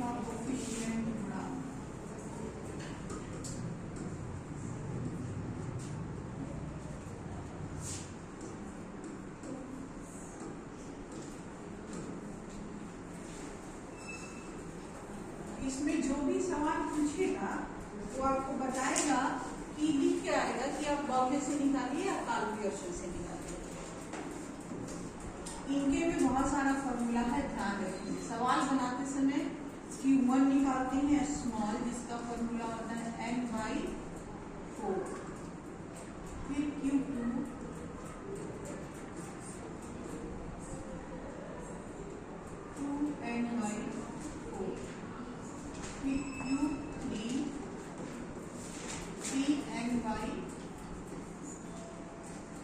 का कोफिशिएंट ढूंढा। इसमें जो भी सवाल पूछेगा वो आपको बताएगा कि लिख के आएगा कि आप बाउले से निकालिए या कैलकुलेशन से निकालिए। इनके में बहुत सारा फॉर्मूला है, ध्यान रखिए। सवाल बनाते समय Q1 निकालते हैं स्मॉल, जिसका फॉर्मूला होता है n/4, फिर Q2 2n/4, फिर Q3 3n/,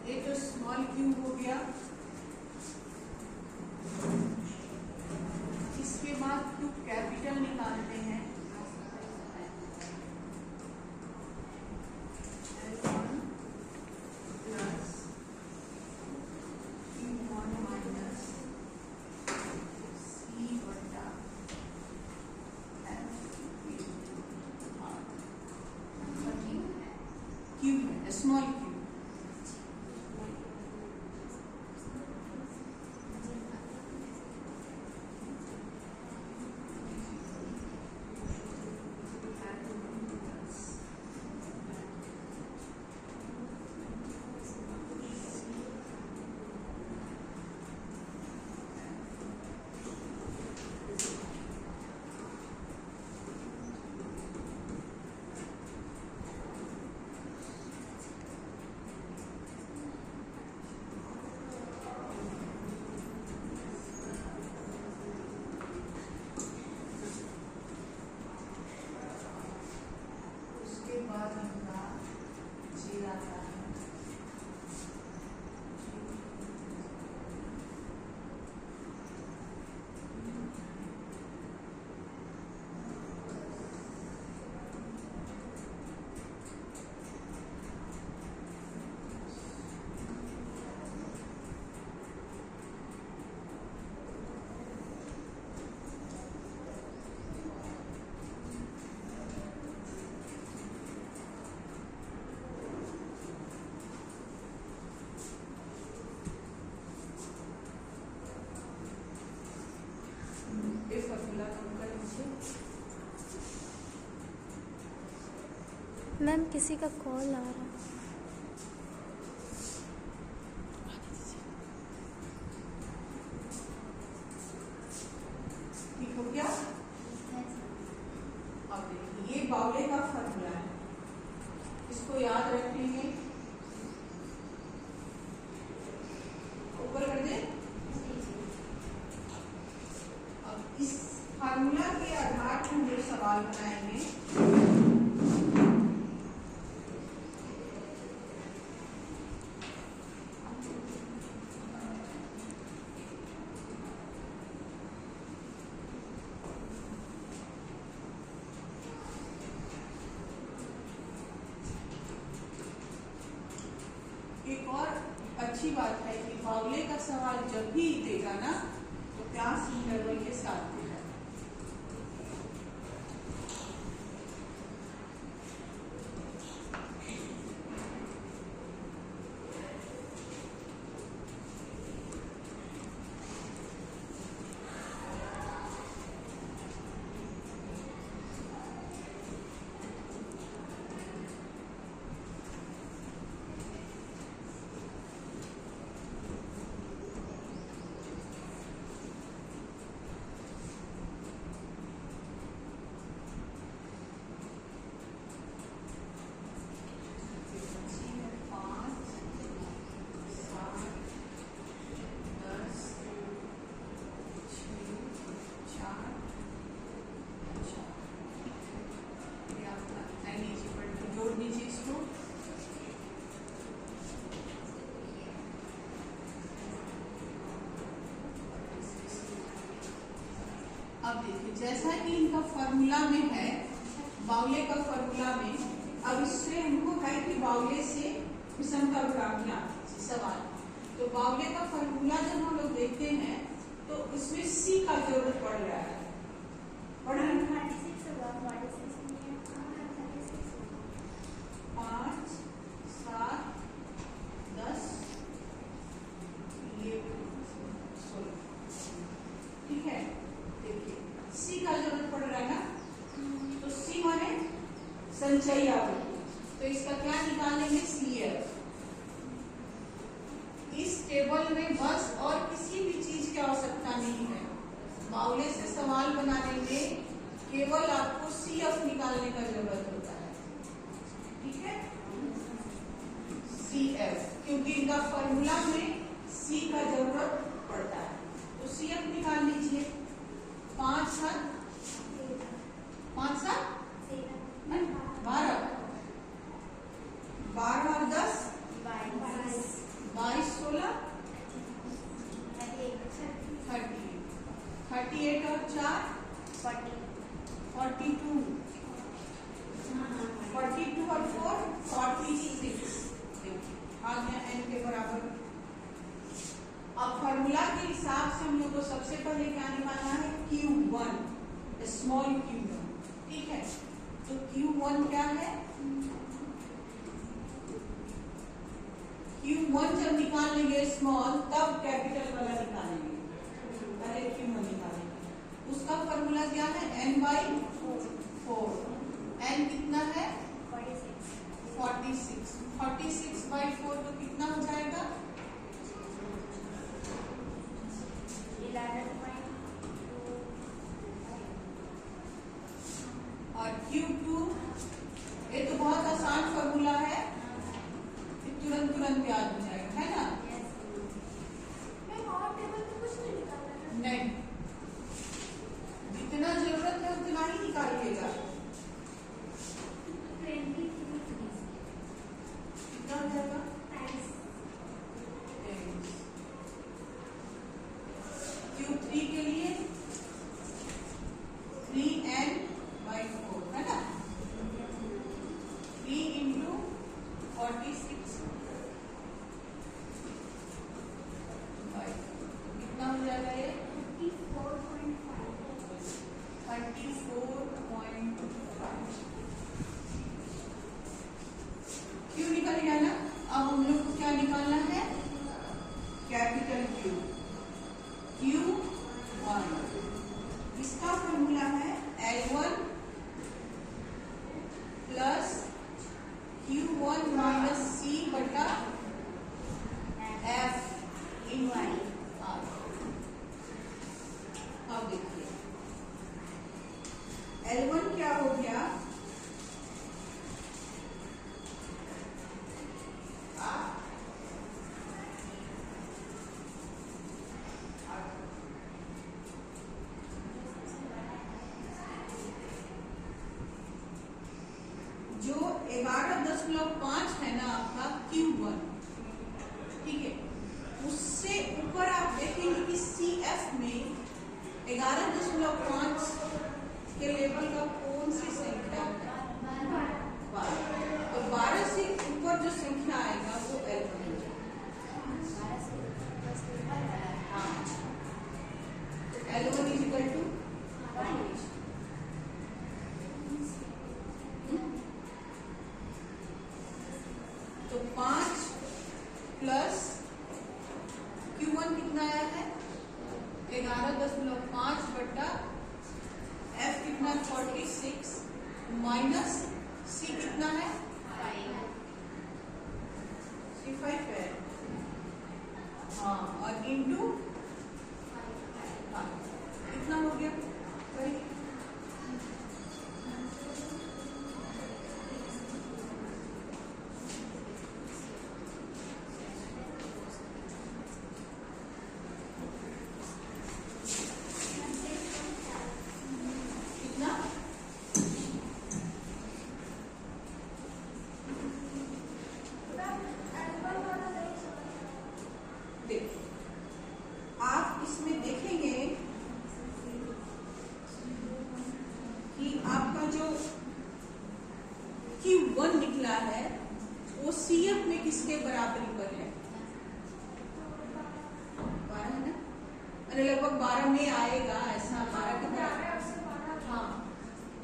ये तो स्मॉल q हो गया। इसके बाद Q कैपिटल निकालते हैं, L1 plus Q1 minus C बटा F Q है, स्मॉल q। बाद इनका जी आता है, मैम किसी का कॉल आ रहा है। ठीक हो गया। अब देखिए ये बाउले का फॉर्मूला है, इसको याद रखेंगे। ऊपर कर दे। अब इस फॉर्मूला के आधार पर हम जो सवाल बनाएंगे, एक और अच्छी बात है कि बाउले का सवाल जब भी देगा ना तो क्लास इंटरवल के साथ देगा। अब देखिए जैसा कि इनका फॉर्मूला में है, बाउले का फॉर्मूला में, अब इससे हमको है कि बाउले से विषमता ग्राफियां सवाल, तो बाउले का फॉर्मूला जब हम लोग देखते हैं तो इसमें सी का जरूरत पड़ रहा है, पढ़ रहे सी का जरूरत पड़ रहा है ना, तो सी माने संचयी आवृत्ति, तो इसका क्या निकालेंगे, CF। इस टेबल में बस और किसी भी चीज की आवश्यकता नहीं है, बावले से सवाल बनाने में केवल आपको CF निकालने का जरूरत होता है, ठीक है, CF, क्योंकि इनका फॉर्मूला में C का जरूरत पड़ता है, तो CF निकाल लीजिए। 5 7 5 7 12 12 और 10 22 16 38 और 4 42 42 और 4 46 आ गया n के बराबर। अब फॉर्मूला के हिसाब से हम लोग को सबसे पहले क्या निकालना है, Q1, स्मॉल q1, ठीक है, तो Q1 क्या है, Q1 जब निकाल लेंगे स्मॉल तब कैपिटल वाला निकालेंगे, पहले Q1 निकालेंगे। उसका फॉर्मूला क्या है, n/4, n कितना है 46, 46/4 तो कितना हो जाएगा 11.2 और Q2, ये तो बहुत आसान फॉर्मूला है, तुरंत याद हो जाएगा, है ना। नहीं, जितना जरूरत है उतना ही निकालिएगा। कितना हो जाएगा, Q3 के लिए 3n/4 है ना, 3 into 46 कितना हो जाएगा, ये 34.5 क्यों निकल गया ना। अब हम लोग को क्या निकालना है, कैपिटल Q, Q1, इसका फॉर्मूला है L1 plus Q1 minus C बटा F इन R। अब देखिए L1 क्या हो गया, जो 11.5 है ना आपका Q1, ठीक है, उससे ऊपर आप देखेंगे कि CF में 11.5 के लेवल का कौन सी संख्या है, 12, और 12 से ऊपर जो संख्या आएगा वो L1 हो जाएगा। L1 इज इक्वल टू तो 5 प्लस Q1 कितना आया है 11.5 बटा F कितना 46 माइनस C कितना है 5 है, हाँ, और इंटू कितना हो गया, आप इसमें देखेंगे कि आपका जो Q1 निकला है वो CF में किसके बराबरी पर है, 12 है ना, अरे लगभग 12 में आएगा, ऐसा 12 के बराबर, हाँ,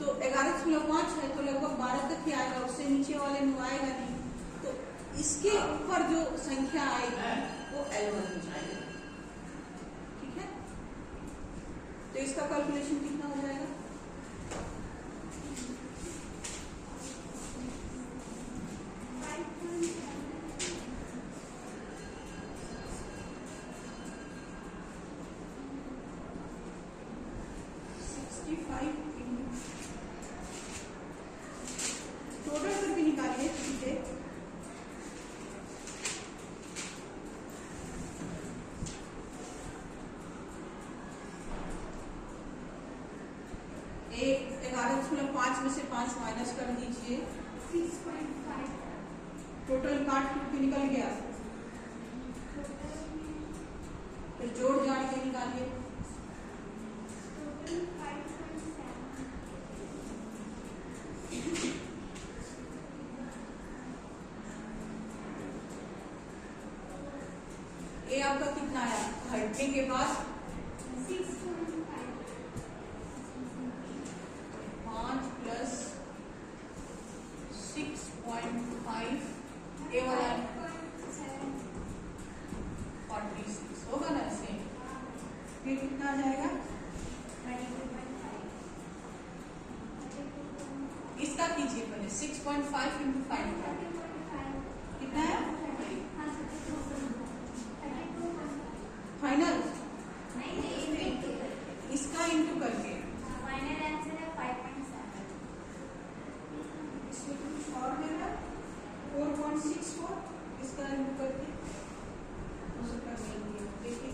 तो 11.5 है तो लगभग 12 तक ही आएगा, उससे नीचे वाले में आएगा नहीं, तो इसके ऊपर जो संख्या आएगी वो L1 हो जाएगी, ठीक है। तो तो इसका कैलकुलेशन कितना हो जाएगा? टोटल करके निकालिए सीधे। एक 11.5 में से 5 माइनस कर दीजिए, 6.5 टोटल काट के निकल गया। फिर जोड़ जाड़ के निकालिए। ये आपका कितना आया घटने के बाद? 5 प्लस 6.5 ये वाला 46 होगा ना ऐसे। फिर कितना आ जाएगा? इसका कीजिए पहले 6.5 इंटू 5 कितना है फाइनल? इसका इंटू करके फाइनल आंसर है 5.7। इसमें कुछ और देगा 4.64 इसका इंटू करके उसका देंगे। देखिए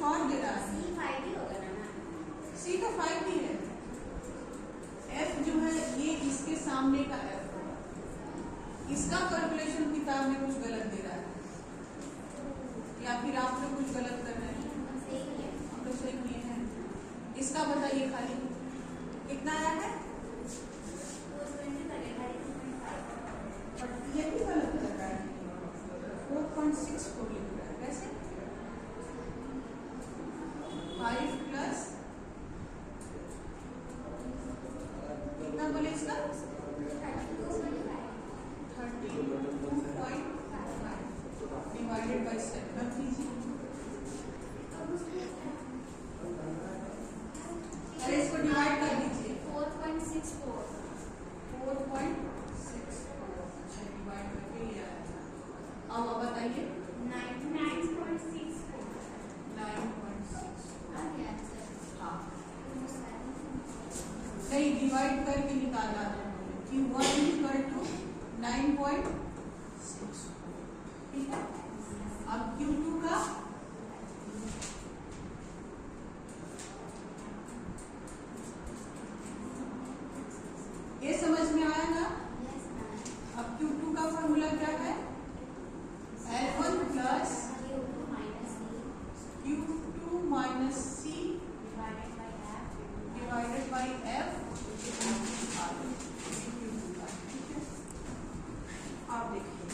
और दे रहा है सी तो 5 ही है। एफ जो है ये इसके सामने का एफ होगा। इसका कैलकुलेशन किताब में कुछ गलत दे रहा है या फिर आप लोग कुछ गलत कर रहे हैं? हम लोग सही किए हैं। इसका बताइए खाली कितना आया है? ये भी गलत लग रहा है 4.64 लिख रहा है। कैसे 5 प्लस कितना बोले इसका 32.5 डिवाइडेड बाई 7 कीजिए। अरे इसको डिवाइड कर दीजिए 4.64 डिवाइड करके ये आया। अब बताइए 9.64 नहीं डिवाइड करके निकाला कि 1 इक्वल टू 9.6। ठीक है। अब Q2 का ये समझ में आया ना? अब Q2 का फॉर्मूला क्या है? L1 plus Q2 minus C divided by F। आप देखिए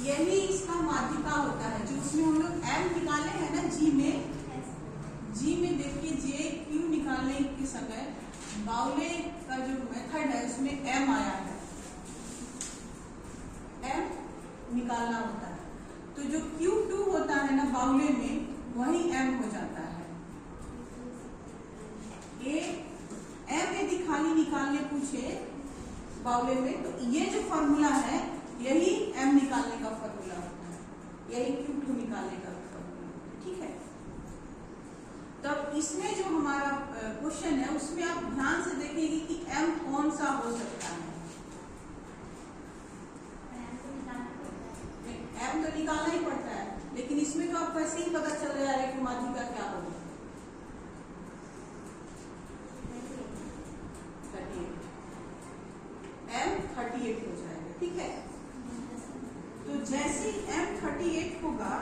यही इसका माध्यिका होता है जो उसमें हम लोग M निकाले हैं ना जी में देखिए J Q निकालने के समय बाउले का जो मेथड है उसमें M आया है। M निकालना होता है तो जो Q2 होता है ना बाउले में वही M हो जाता है। M यदि खाली निकालने पूछे बाउले में तो ये जो फॉर्मूला है यही M निकालने का फॉर्मूला होता है, यही Q2 निकालने का फॉर्मूला। ठीक है। तब इसमें जो हमारा क्वेश्चन है उसमें आप ध्यान से देखेंगे कि m कौन सा हो सकता है। m तो निकालना ही पड़ता है, लेकिन इसमें तो आपको ऐसे ही पता चल रहा है कि माध्यिका क्या होगी। 38 m 38 हो जाएगा, ठीक है। तो जैसे m 38 होगा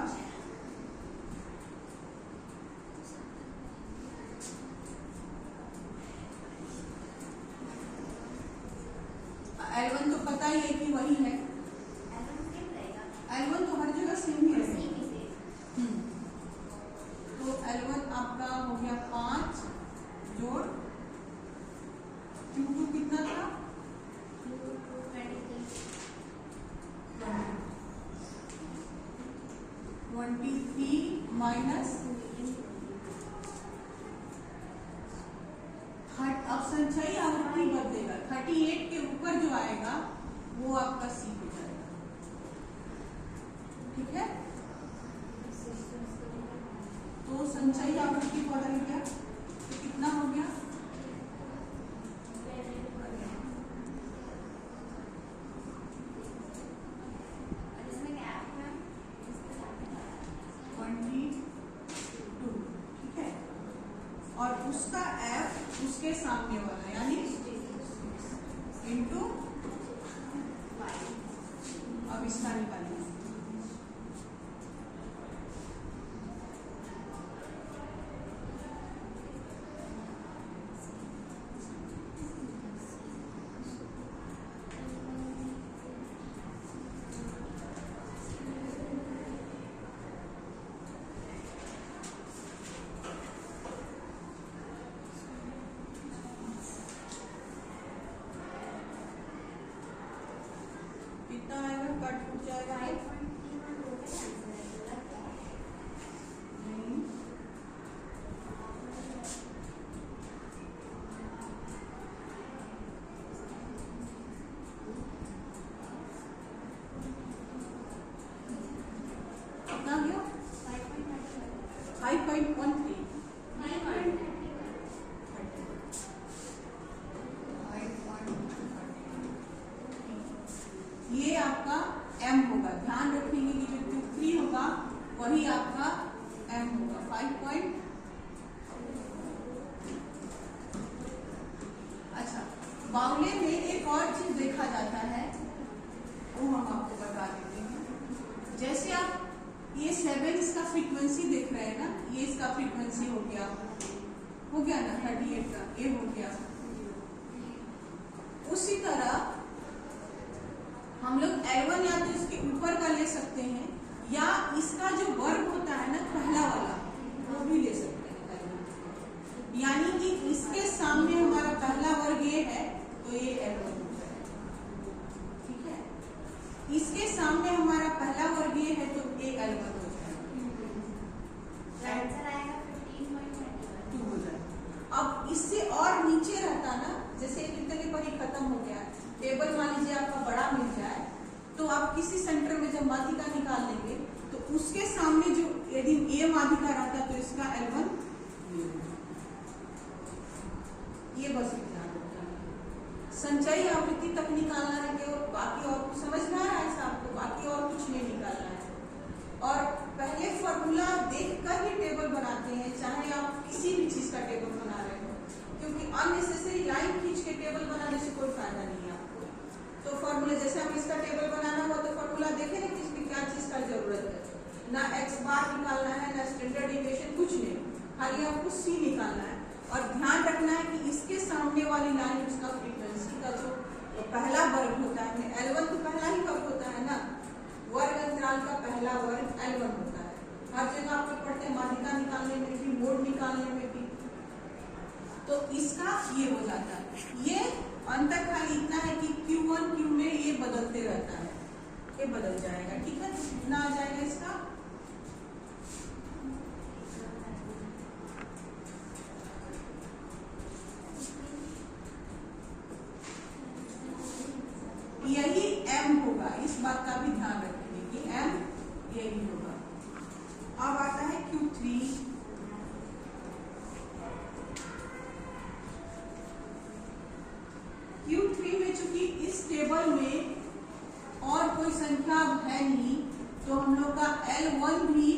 L1 तो पता ही है कि वही है, L1 तो हर जगह सेम ही रहेगा। तो L1 आपका हो गया 5 जोड़ Q2 कितना था 23 माइनस अब संचयी आवृत्ति बदलेगा, 38 के ऊपर जो आएगा वो आपका C हो जाएगा, ठीक है। तो संचयी आवृत्ति बदल गया तो कितना हो गया 22, ठीक है। और उसका F उसके सामने वाला यानी इंटू, अब इसका निकालिए। कितना आएगा, कट हो जाएगा नहीं, कितना गया 5.13, ये आपका m होगा। ध्यान रखेंगे कि जो Q3 होगा वही आपका m होगा 5. अच्छा, बावले में एक और चीज देखा जाता है वो हम आपको बता देते हैं। जैसे आप ये 7 इसका फ्रीक्वेंसी देख रहे हैं ना, ये इसका फ्रीक्वेंसी हो गया ना 38 का, ये हो गया। उसी तरह हम लोग L1 या तो इसके ऊपर का ले सकते हैं या इसका जो वर्ग होता है ना पहला वाला वो भी ले सकते हैं। यानी कि इसके सामने हमारा पहला वर्ग ये है तो ये L1 हो जाएगा, ठीक है। इसके सामने हमारा पहला वर्ग ये है तो ये L1 हो जाएगा, 2 हो जाएगा। अब इससे और नीचे रहता ना, जैसे इतने पर ही खत्म हो गया, टेबल मान लीजिए आपका बड़ा मिल जाए तो आप किसी सेंटर में जब माध्यिका निकाल लेंगे तो उसके सामने जो यदि ए माध्यिका रहता तो इसका L1 ये बस ध्यान रखना है। संचयी आवृत्ति तक निकालना है कि बाकी और कुछ समझ में आ रहा है आपको, बाकी और कुछ नहीं निकालना है। और पहले फॉर्मूला देख कर ही टेबल बनाते हैं, चाहे आप किसी भी चीज का टेबल बना रहे हो, क्योंकि अननेसेसरी लाइन खींच के टेबल बनाने से कोई फायदा नहीं है आपको। तो फॉर्मूला जैसे हम इसका टेबल बनाना हुआ तो फॉर्मूला देखें ना कि इसमें क्या चीज का जरूरत है, ना x बार निकालना है ना स्टैंडर्ड डिविएशन, कुछ नहीं, खाली आपको C निकालना है। और ध्यान रखना है कि इसके सामने वाली लाइन उसका फ्रीक्वेंसी का जो पहला वर्ग होता है, L1 तो पहला ही वर्ग होता है ना, वर्ग अंतराल का पहला वर्ग L1 होता है। हर जगह आप पढ़ते हैं माध्यिका निकालने में भी, मोड निकालने में भी, तो इसका ये हो जाता है। ये अंतर खाली इतना है कि Q1 Q में ये बदलते रहता है, ये बदल जाएगा, ठीक है। कितना आ जाएगा इसका यही m होगा, इस बात का भी ध्यान रखेंगे कि m यही होगा। अब आता है Q3, टेबल में और कोई संख्या अब है नहीं, तो हम लोग का L1 भी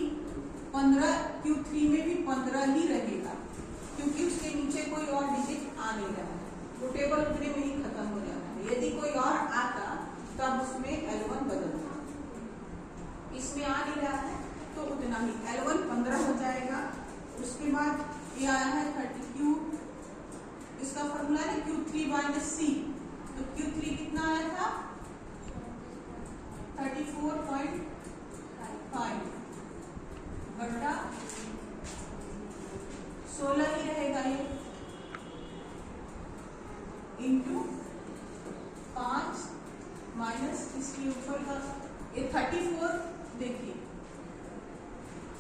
15, Q3 में भी 15 ही रहेगा, क्योंकि उसके नीचे कोई और डिजिट आ नहीं रहा है, तो टेबल उतने में ही खत्म हो जाता है। यदि कोई और आता तब उसमें L1 बदलता, इसमें आ नहीं रहा है तो उतना ही L1 15 हो जाएगा। उसके बाद ये आया है 30Q, इसका फॉर्मूला है Q3 माइनस C, तो Q3 कितना आया था 34.5 बटा 16 ही रहेगा ये, इंटू 5 माइनस इसके ऊपर का ये 34, देखिए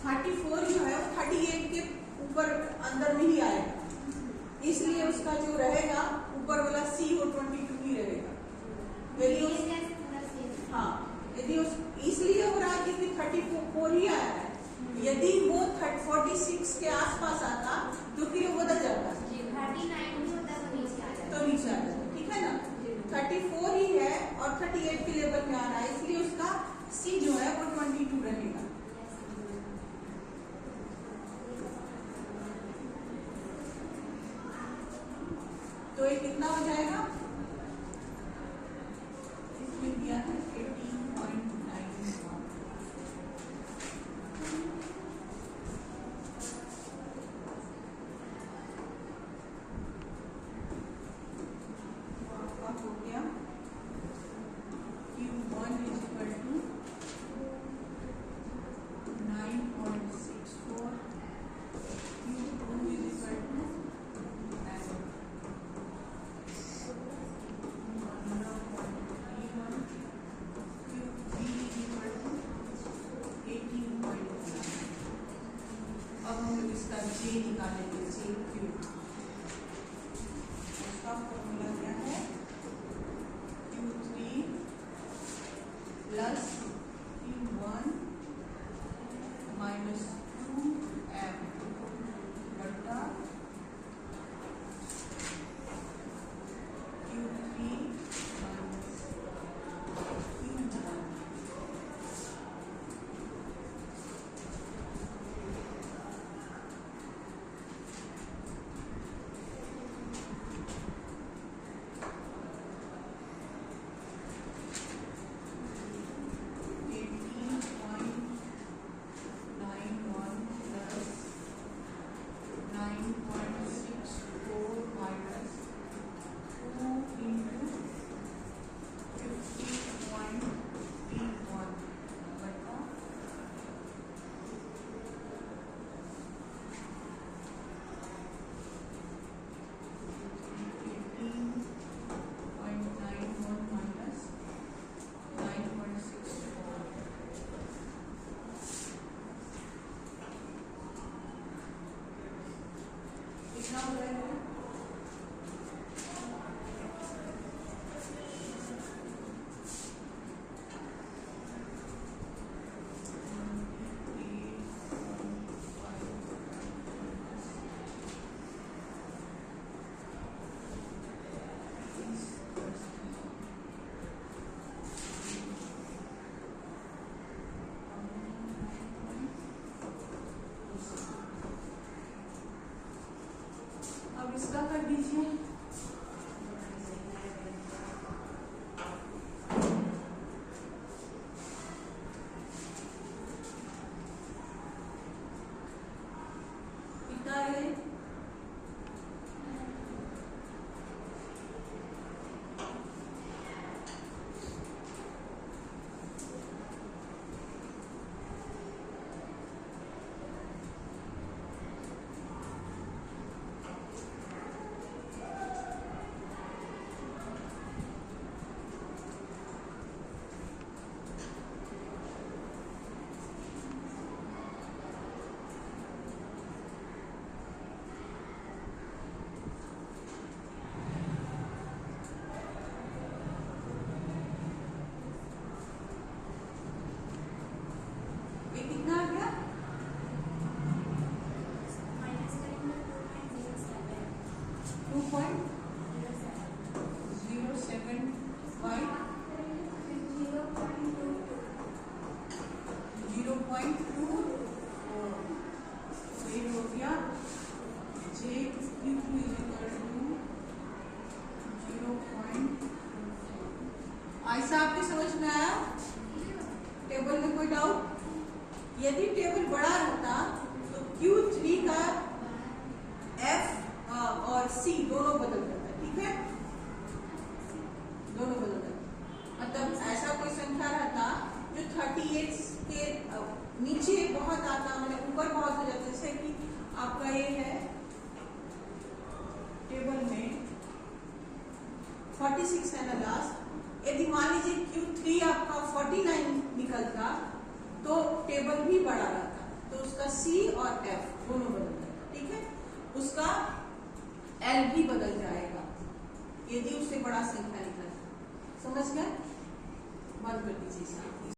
34 जो है वो 38 के ऊपर अंदर में ही आएगा, इसलिए उसका जो रहेगा ऊपर वाला C वो 22 ही रहेगा। यदि उस हाँ यदि उस इसलिए हो रहा है क्योंकि 34 ही आया है, यदि वो 46 के आसपास आता तो फिर वो बदल जाता, 39 होता तो नीचे आ जाता, ठीक है ना। 34 ही है और 38 के लेवल में आ रहा है, इसलिए उसका C जो है वो 22 रहेगा। तो ये कितना हो जाएगा, इसमें दिया है 18.91। आपका हो गया Q1 is equal to 9.64, Q2 is equal to 18.9। अब हम लोग इसका J निकालेंगे, JQ, उसका फॉर्मूला क्या है Q3 plus Q1 minus 2M बटा Q3 माइनस Q1। कितना हो जाएगा, अब इसका कर दीजिए। कितना है .075 सी दोनों बदल जाता है, ठीक है, दोनों बदल जाता है। मतलब ऐसा कोई संख्या रहता जो 38 के नीचे बहुत आता, मतलब ऊपर बहुत हो जाता, जैसे कि आपका ये है टेबल में 46 है ना लास्ट, यदि मान लीजिए Q3 आपका 49 निकलता तो टेबल भी बड़ा रहता, तो उसका C और F दोनों बदल जाता, ठीक है, उसका L भी बदल जाएगा यदि उससे बड़ा संख्या निकलता। समझ गए? बंद कर दीजिए।